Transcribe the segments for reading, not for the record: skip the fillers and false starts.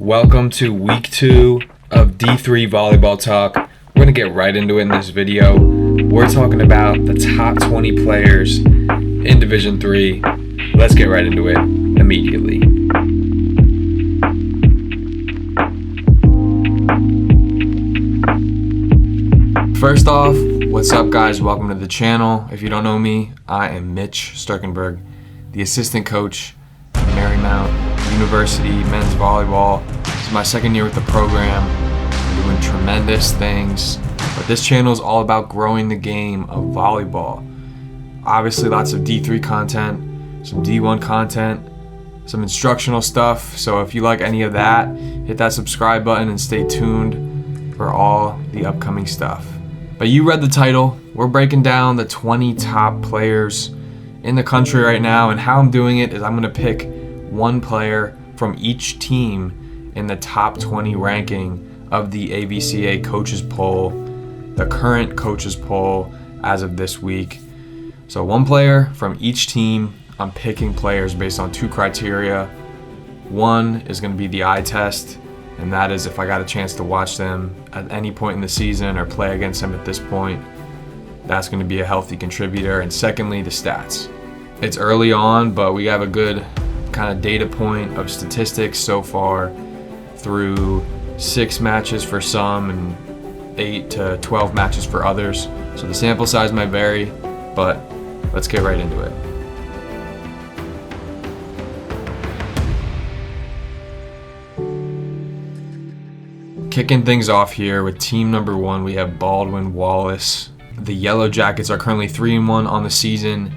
Welcome to week 2 of D3 Volleyball Talk. We're going to get right into it in this video. We're talking about the top 20 players in Division 3. Let's get right into it immediately. First off, what's up guys? Welcome to the channel. If you don't know me, I am Mitch Sturkenberg, the assistant coach at Marymount University men's volleyball. This is my second year with the program. I'm doing tremendous things, but this channel is all about growing the game of volleyball. Obviously lots of D3 content, some D1 content, some instructional stuff. So if you like any of that, hit that subscribe button and stay tuned for all the upcoming stuff. But you read the title. We're breaking down the 20 top players in the country right now, and how I'm doing it is I'm going to pick one player from each team in the top 20 ranking of the AVCA coaches poll, the current coaches poll as of this week. So one player from each team. I'm picking players based on two criteria. One is going to be the eye test, and that is if I got a chance to watch them at any point in the season or play against them at this point, that's going to be a healthy contributor. And secondly, the stats. It's early on, but we have a good kind of data point of statistics so far through 6 matches for some and 8 to 12 matches for others. So the sample size might vary, but let's get right into it. Kicking things off here with team number 1, we have Baldwin, Wallace. The Yellow Jackets are currently 3-1 on the season.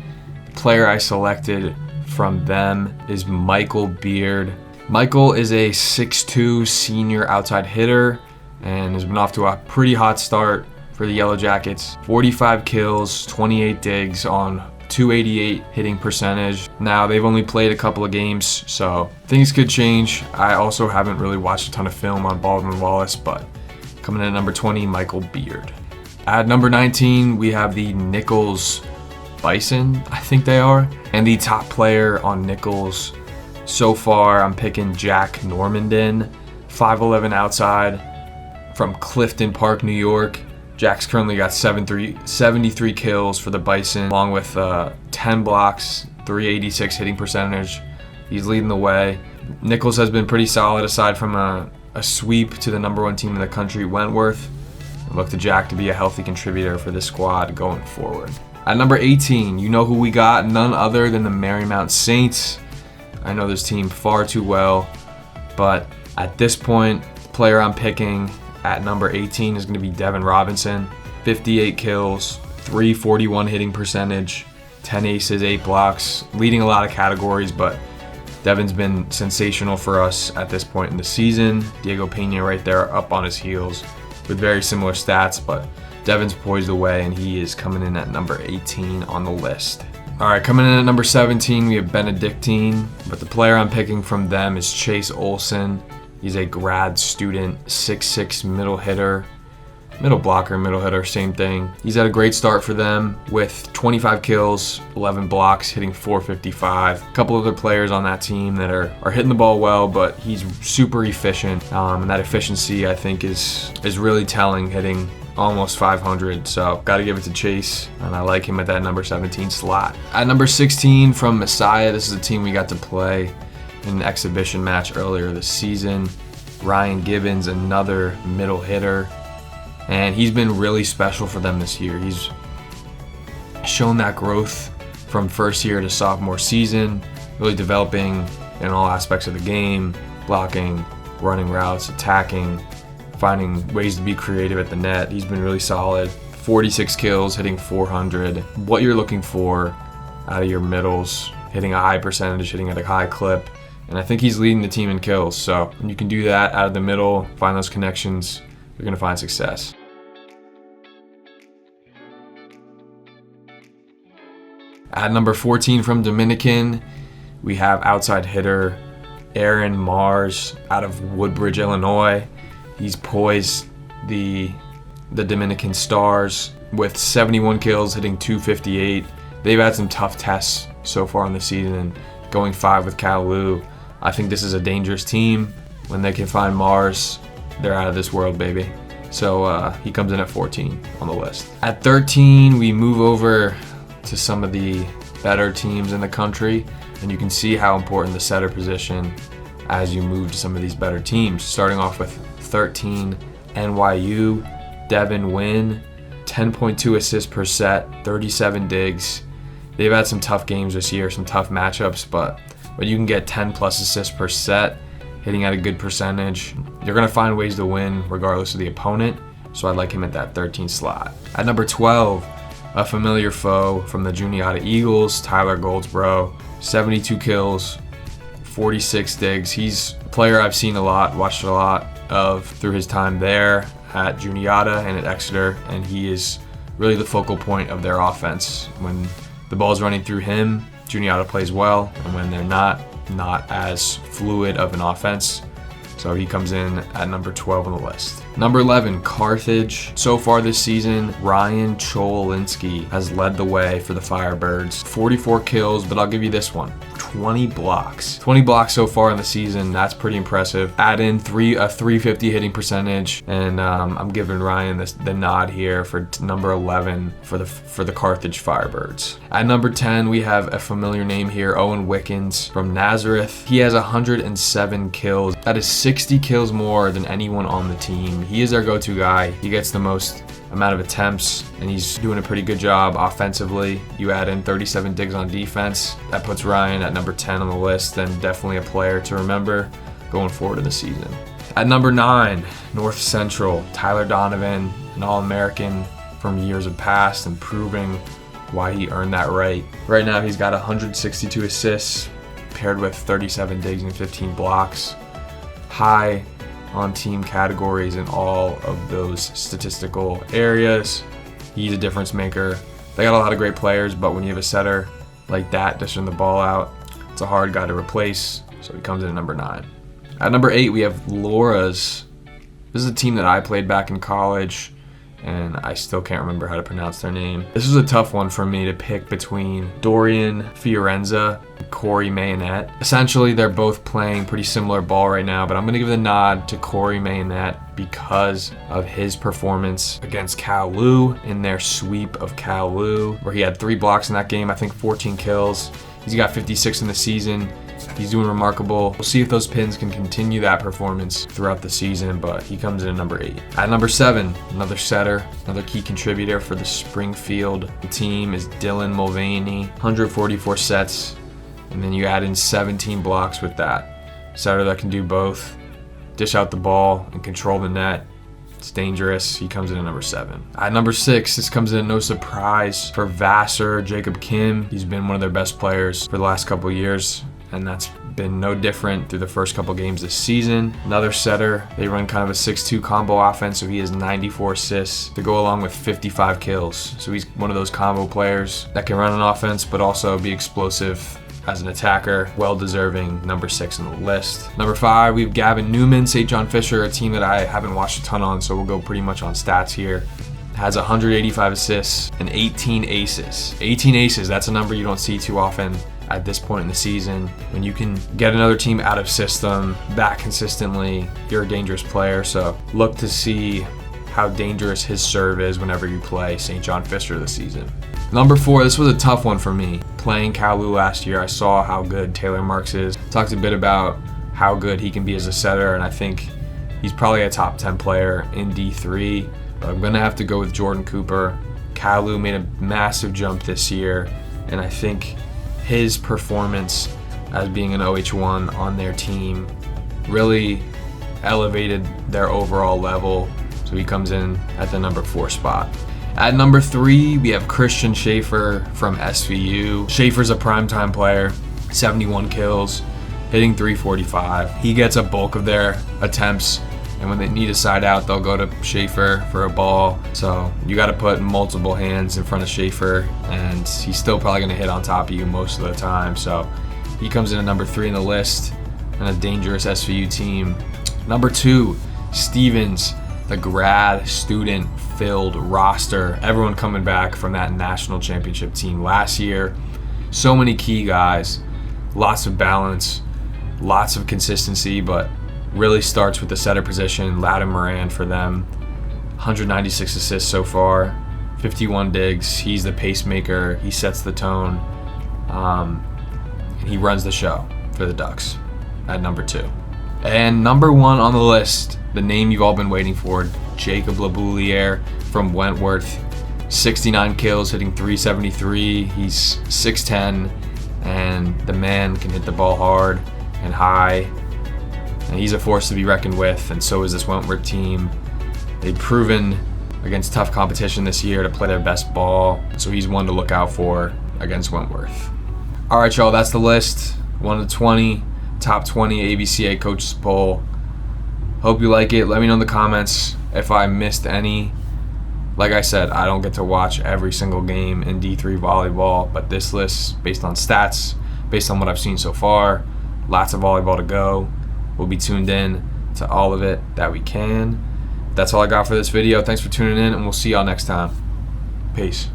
The player I selected from them is Michael Beard. Michael is a 6'2" senior outside hitter and has been off to a pretty hot start for the Yellow Jackets. 45 kills, 28 digs on 288 hitting percentage. Now they've only played a couple of games, so things could change. I also haven't really watched a ton of film on Baldwin Wallace, but coming in at number 20, Michael Beard. At number 19, we have the Nichols Bison, I think they are. And the top player on Nichols so far, I'm picking Jack Normandin, 5'11" outside from Clifton Park, New York. Jack's currently got 73 kills for the Bison, along with 10 blocks, 386 hitting percentage. He's leading the way. Nichols has been pretty solid aside from a sweep to the number 1 team in the country, Wentworth. I look to Jack to be a healthy contributor for this squad going forward. At number 18, you know who we got, none other than the Marymount Saints. I know this team far too well, but at this point, the player I'm picking at number 18 is going to be Devon Robinson. 58 kills, 341 hitting percentage, 10 aces, 8 blocks, leading a lot of categories, but Devon's been sensational for us at this point in the season. Diego Pena right there up on his heels with very similar stats, but Devon's poised away and he is coming in at number 18 on the list. All right, coming in at number 17, we have Benedictine, but the player I'm picking from them is Chase Olsen. He's a grad student, 6'6" middle hitter, middle blocker, middle hitter, same thing. He's had a great start for them with 25 kills, 11 blocks, hitting 455. A couple other players on that team that are hitting the ball well, but he's super efficient. And that efficiency, I think, is really telling, hitting almost 500. So got to give it to Chase, and I like him at that number 17 slot. At number 16 from Messiah, this is a team we got to play in an exhibition match earlier this season. Ryan Gibbons, another middle hitter, and he's been really special for them this year. He's shown that growth from first year to sophomore season, really developing in all aspects of the game, blocking, running routes, attacking, finding ways to be creative at the net. He's been really solid. 46 kills, hitting 400. What you're looking for out of your middles, hitting a high percentage, hitting at a high clip. And I think he's leading the team in kills. So when you can do that out of the middle, find those connections, you're going to find success. At number 14 from Dominican, we have outside hitter Aaron Mars out of Woodbridge, Illinois. He's poised the Dominican Stars with 71 kills, hitting 258. They've had some tough tests so far in the season, going 5 with Kalu. I think this is a dangerous team. when they can find Mars, they're out of this world, baby. So he comes in at 14 on the list. At 13, we move over to some of the better teams in the country, and you can see how important the setter position as you move to some of these better teams. Starting off with 13, NYU, Devyn Nguyen, 10.2 assists per set, 37 digs. They've had some tough games this year, some tough matchups, but when you can get 10 plus assists per set, hitting at a good percentage, you're going to find ways to win regardless of the opponent. So I'd like him at that 13 slot. At number 12, a familiar foe from the Juniata Eagles, Tyler Goldsborogh, 72 kills, 46 digs. He's a player I've seen a lot, watched a lot of through his time there at Juniata and at Exeter, and he is really the focal point of their offense. When the ball's running through him, Juniata plays well, and when they're not as fluid of an offense. So he comes in at number 12 on the list. Number 11, Carthage. So far this season, Ryan Cholewinski has led the way for the Firebirds. 44 kills, but I'll give you this one. 20 blocks. 20 blocks so far in the season. That's pretty impressive. Add in a 350 hitting percentage, and I'm giving Ryan the nod here for number 11 for the Carthage Firebirds. At number 10, we have a familiar name here, Owen Wickens from Nazareth. He has 107 kills. That is 60 kills more than anyone on the team. He is our go-to guy. He gets the most amount of attempts, and he's doing a pretty good job offensively. You add in 37 digs on defense, that puts Ryan at number 10 on the list, and definitely a player to remember going forward in the season. At number 9, North Central, Tyler Donovan, an All-American from years of past, and proving why he earned that right. Right now he's got 162 assists paired with 37 digs and 15 blocks. High on team categories in all of those statistical areas. He's a difference maker. They got a lot of great players, but when you have a setter like that dishing the ball out, it's a hard guy to replace, so he comes in at number 9. At number 8, we have Loras. This is a team that I played back in college, and I still can't remember how to pronounce their name. This was a tough one for me to pick between Dorian Fiorenza and Corey Mayonette. Essentially, they're both playing pretty similar ball right now, but I'm going to give the nod to Corey Mayonette because of his performance against Kowloon in their sweep of Kowloon, where he had 3 blocks in that game, I think 14 kills. He's got 56 in the season. He's doing remarkable. We'll see if those pins can continue that performance throughout the season, but he comes in at number 8. At number 7, another setter, another key contributor for the Springfield team is Dylan Mulvaney. 144 sets, and then you add in 17 blocks with that. Setter that can do both, dish out the ball and control the net. It's dangerous. He comes in at number 7. At number 6, this comes in no surprise for Vassar, Jacob Kim. He's been one of their best players for the last couple of years, and that's been no different through the first couple games this season. Another setter. They run kind of a 6-2 combo offense, so he has 94 assists to go along with 55 kills. So he's one of those combo players that can run an offense but also be explosive as an attacker. Well-deserving number 6 on the list. Number 5, we have Gavin Newman, St. John Fisher, a team that I haven't watched a ton on, so we'll go pretty much on stats here. Has 185 assists and 18 aces. 18 aces, that's a number you don't see too often at this point in the season. When you can get another team out of system that consistently, you're a dangerous player. So look to see how dangerous his serve is whenever you play St. John Fisher this season. Number 4, this was a tough one for me. Playing Kowloon last year, I saw how good Taylor Marks is. Talked a bit about how good he can be as a setter, and I think he's probably a top 10 player in D3. But I'm going to have to go with Jordan Cooper. Kowloon made a massive jump this year, and I think his performance as being an OH1 on their team really elevated their overall level. So he comes in at the number 4 spot. At number 3, we have Christian Schaefer from SVU. Schaefer's a primetime player, 71 kills, hitting 345. He gets a bulk of their attempts, and when they need a side out, they'll go to Schaefer for a ball. So you got to put multiple hands in front of Schaefer, and he's still probably going to hit on top of you most of the time. So he comes in at number 3 in the list, and a dangerous SVU team. Number 2, Stevens, the grad student filled roster. Everyone coming back from that national championship team last year. So many key guys, lots of balance, lots of consistency, but Really starts with the setter position, Loudon Moran for them. 196 assists so far, 51 digs. He's the pacemaker. He sets the tone. And he runs the show for the Ducks at number 2. And number 1 on the list, the name you've all been waiting for, Jacob Labouliere from Wentworth. 69 kills, hitting .373. He's 6'10", and the man can hit the ball hard and high. And he's a force to be reckoned with, and so is this Wentworth team. They've proven against tough competition this year to play their best ball, so he's one to look out for against Wentworth. All right, y'all, that's the list. 1 to 20, top 20 ABCA coaches poll. Hope you like it. Let me know in the comments if I missed any. Like I said, I don't get to watch every single game in D3 volleyball, but this list, based on stats, based on what I've seen so far, lots of volleyball to go. We'll be tuned in to all of it that we can. That's all I got for this video. Thanks for tuning in, and we'll see y'all next time. Peace.